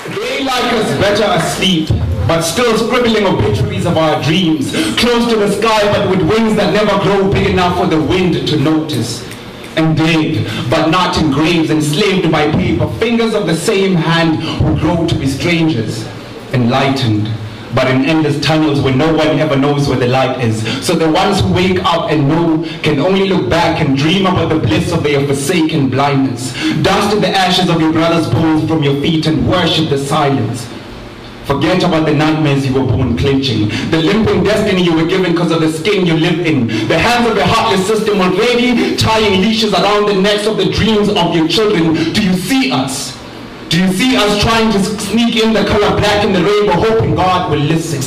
They like us better asleep, but still scribbling obituaries of our dreams, close to the sky but with wings that never grow big enough for the wind to notice. And dead, but not in graves, enslaved by paper, fingers of the same hand who grow to be strangers, enlightened, but in endless tunnels where no one ever knows where the light is. So the ones who wake up and know can only look back and dream about the bliss of their forsaken blindness. Dust the ashes of your brother's bones from your feet and worship the silence. Forget about the nightmares you were born clinching, the limping destiny you were given because of the skin you live in, the hands of the heartless system already tying leashes around the necks of the dreams of your children. Do you see us? Do you see us trying to sneak in the color black in the rainbow, hoping God will listen?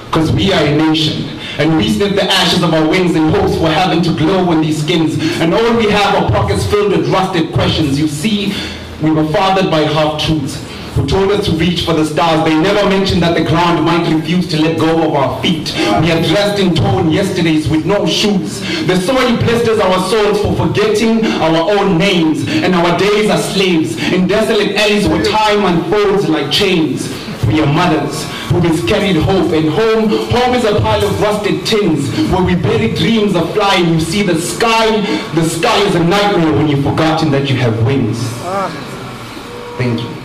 Because we are a nation, and we sniff the ashes of our wings in hopes for heaven to glow in these skins, and all we have are pockets filled with rusted questions. You see, we were fathered by half-truths who told us to reach for the stars. They never mentioned that the ground might refuse to let go of our feet. We are dressed in torn yesterdays with no shoes. The soil blisters our souls for forgetting our own names, and our days are slaves in desolate alleys where time unfolds like chains. We are mothers who miscarried hope, and home is a pile of rusted tins where we bury dreams of flying. You see, the sky is a nightmare when you've forgotten that you have wings. Thank you.